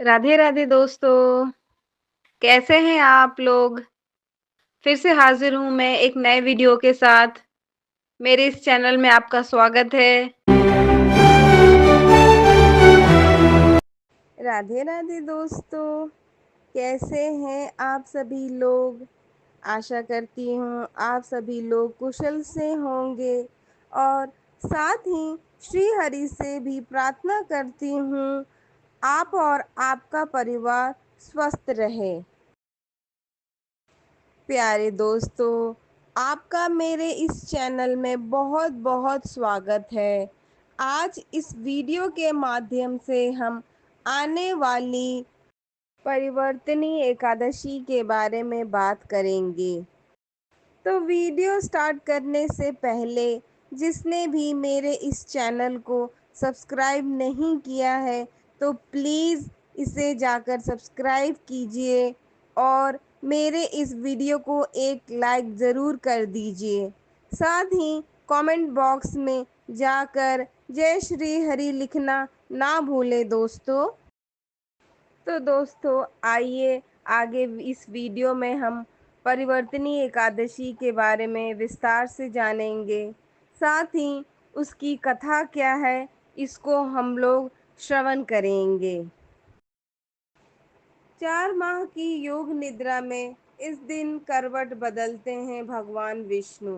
राधे राधे दोस्तों। कैसे हैं आप लोग? फिर से हाजिर हूं मैं एक नए वीडियो के साथ। मेरे इस चैनल में आपका स्वागत है। राधे राधे दोस्तों, कैसे हैं आप सभी लोग? आशा करती हूँ आप सभी लोग कुशल से होंगे और साथ ही श्री हरि से भी प्रार्थना करती हूँ आप और आपका परिवार स्वस्थ रहे। प्यारे दोस्तों, आपका मेरे इस चैनल में बहुत बहुत स्वागत है। आज इस वीडियो के माध्यम से हम आने वाली परिवर्तनी एकादशी के बारे में बात करेंगे। तो वीडियो स्टार्ट करने से पहले जिसने भी मेरे इस चैनल को सब्सक्राइब नहीं किया है तो प्लीज़ इसे जाकर सब्सक्राइब कीजिए और मेरे इस वीडियो को एक लाइक ज़रूर कर दीजिए। साथ ही कमेंट बॉक्स में जाकर जय श्री हरि लिखना ना भूलें दोस्तों। तो दोस्तों आइए आगे इस वीडियो में हम परिवर्तनी एकादशी के बारे में विस्तार से जानेंगे। साथ ही उसकी कथा क्या है इसको हम लोग श्रवण करेंगे। 4 माह की योग निद्रा में इस दिन करवट बदलते हैं भगवान विष्णु।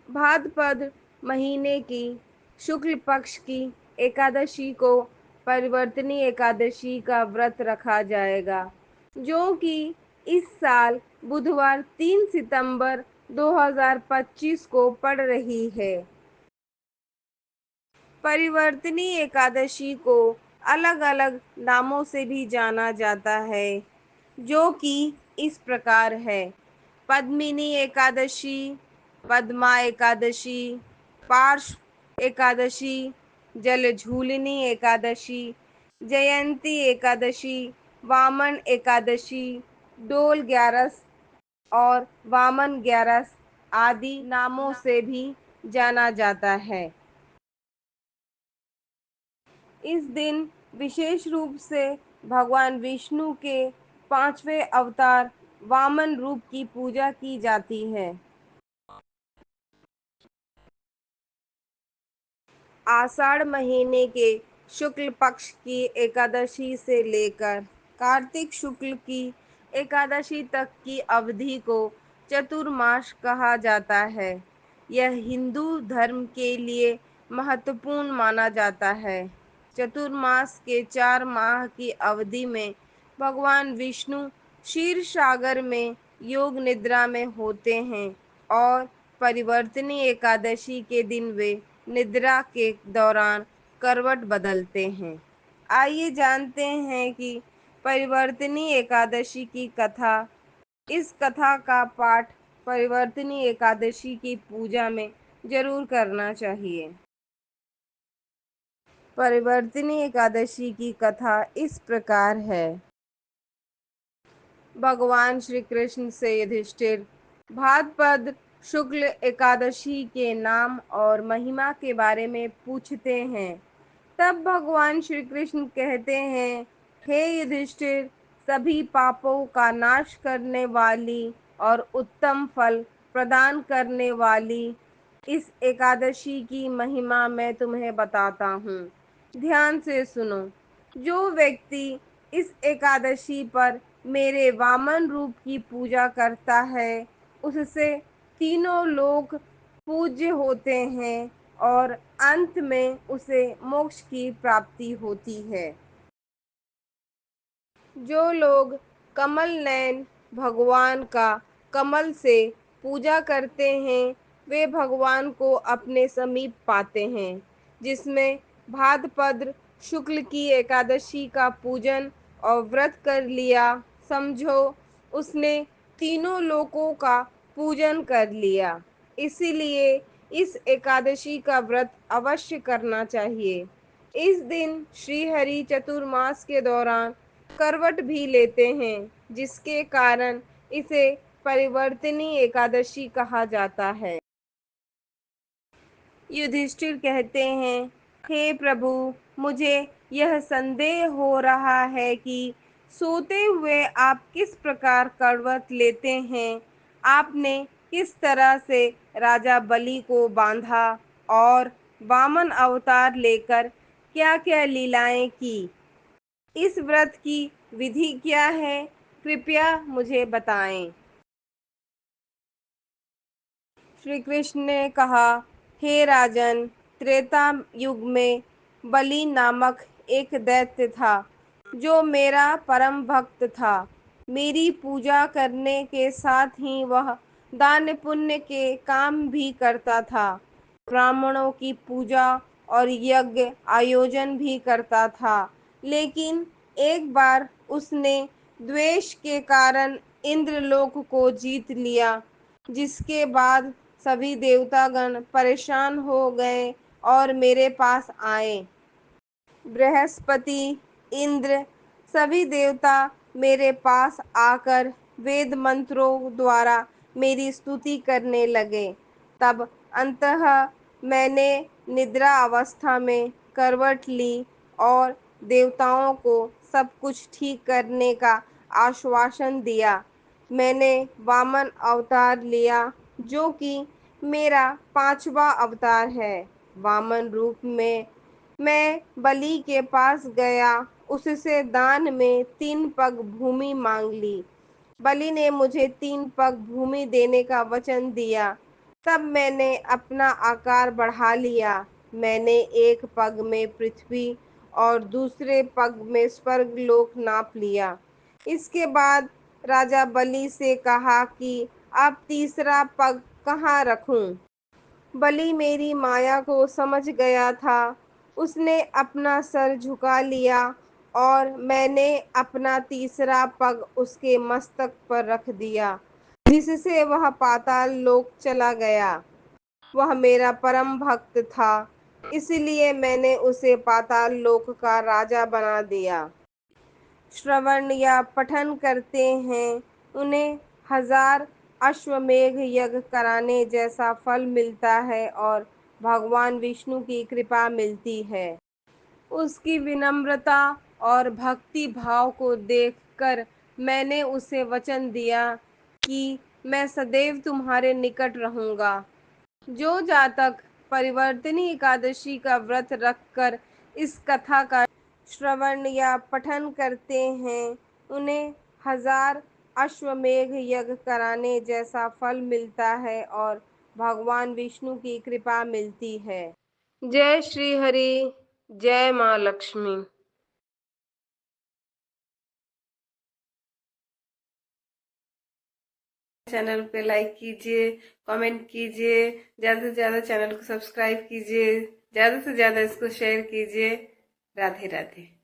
भाद्रपद महीने की शुक्ल पक्ष की एकादशी को परिवर्तनी एकादशी का व्रत रखा जाएगा, जो कि इस साल बुधवार 3 सितंबर 2025 को पड़ रही है। परिवर्तनी एकादशी को अलग अलग नामों से भी जाना जाता है, जो कि इस प्रकार है: पद्मिनी एकादशी, पद्मा एकादशी, पार्श्व एकादशी, जलझूलनी एकादशी, जयंती एकादशी, वामन एकादशी, डोल ग्यारस और वामन ग्यारस आदि नामों से भी जाना जाता है। इस दिन विशेष रूप से भगवान विष्णु के 5वें अवतार वामन रूप की पूजा की जाती है। आषाढ़ महीने के शुक्ल पक्ष की एकादशी से लेकर कार्तिक शुक्ल की एकादशी तक की अवधि को चतुर्मास कहा जाता है। यह हिंदू धर्म के लिए महत्वपूर्ण माना जाता है। चतुर्मास के 4 माह की अवधि में भगवान विष्णु क्षीर सागर में योग निद्रा में होते हैं और परिवर्तनी एकादशी के दिन वे निद्रा के दौरान करवट बदलते हैं। आइए जानते हैं कि परिवर्तनी एकादशी की कथा। इस कथा का पाठ परिवर्तनी एकादशी की पूजा में जरूर करना चाहिए। परिवर्तनी एकादशी की कथा इस प्रकार है। भगवान श्री कृष्ण से युधिष्ठिर भाद्रपद शुक्ल एकादशी के नाम और महिमा के बारे में पूछते हैं। तब भगवान श्री कृष्ण कहते हैं, हे युधिष्ठिर, सभी पापों का नाश करने वाली और उत्तम फल प्रदान करने वाली इस एकादशी की महिमा मैं तुम्हें बताता हूँ। ध्यान से सुनो। जो व्यक्ति इस एकादशी पर मेरे वामन रूप की पूजा करता है, उससे तीनों लोक पूज्य होते हैं और अंत में उसे मोक्ष की प्राप्ति होती है। जो लोग कमल नयन भगवान का कमल से पूजा करते हैं, वे भगवान को अपने समीप पाते हैं। जिसमें भाद्रपद शुक्ल की एकादशी का पूजन और व्रत कर लिया, समझो उसने तीनों लोकों का पूजन कर लिया। इसीलिए इस एकादशी का व्रत अवश्य करना चाहिए। इस दिन श्री हरि चतुर्मास के दौरान करवट भी लेते हैं, जिसके कारण इसे परिवर्तनी एकादशी कहा जाता है। युधिष्ठिर कहते हैं, हे प्रभु, मुझे यह संदेह हो रहा है कि सोते हुए आप किस प्रकार करवट लेते हैं। आपने किस तरह से राजा बलि को बांधा और वामन अवतार लेकर क्या-क्या लीलाएं की। इस व्रत की विधि क्या है, कृपया मुझे बताएं। श्री कृष्ण ने कहा, हे राजन, त्रेता युग में बलि नामक एक दैत्य था जो मेरा परम भक्त था। मेरी पूजा करने के साथ ही वह दान पुण्य के काम भी करता था। ब्राह्मणों की पूजा और यज्ञ आयोजन भी करता था। लेकिन एक बार उसने द्वेष के कारण इंद्रलोक को जीत लिया, जिसके बाद सभी देवतागण परेशान हो गए और मेरे पास आए। बृहस्पति, इंद्र, सभी देवता मेरे पास आकर वेद मंत्रों द्वारा मेरी स्तुति करने लगे। तब अंततः मैंने निद्रा अवस्था में करवट ली और देवताओं को सब कुछ ठीक करने का आश्वासन दिया। मैंने वामन अवतार लिया, जो कि मेरा 5वां अवतार है। वामन रूप में मैं बलि के पास गया, उससे दान में 3 पग भूमि मांग ली। बलि ने मुझे 3 पग भूमि देने का वचन दिया। तब मैंने अपना आकार बढ़ा लिया। मैंने एक पग में पृथ्वी और दूसरे पग में स्वर्गलोक नाप लिया। इसके बाद राजा बलि से कहा कि अब तीसरा पग कहाँ रखूं। बलि मेरी माया को समझ गया था। उसने अपना सर झुका लिया और मैंने अपना तीसरा पग उसके मस्तक पर रख दिया, जिससे वह पाताल लोक चला गया। वह मेरा परम भक्त था, इसलिए मैंने उसे पाताल लोक का राजा बना दिया। श्रवण या पठन करते हैं, उन्हें 1000 अश्वमेध यज्ञ कराने जैसा फल मिलता है और भगवान विष्णु की कृपा मिलती है। उसकी विनम्रता और भक्ति भाव को देखकर मैंने उसे वचन दिया कि मैं सदैव तुम्हारे निकट रहूंगा। जो जातक परिवर्तिनी एकादशी का व्रत रखकर इस कथा का श्रवण या पठन करते हैं, उन्हें 1000 अश्वमेध यज्ञ कराने जैसा फल मिलता है और भगवान विष्णु की कृपा मिलती है। जय श्री हरि, जय माँ लक्ष्मी। चैनल पे लाइक कीजिए, कमेंट कीजिए, ज़्यादा से ज़्यादा चैनल को सब्सक्राइब कीजिए, ज़्यादा से ज़्यादा इसको शेयर कीजिए। राधे राधे।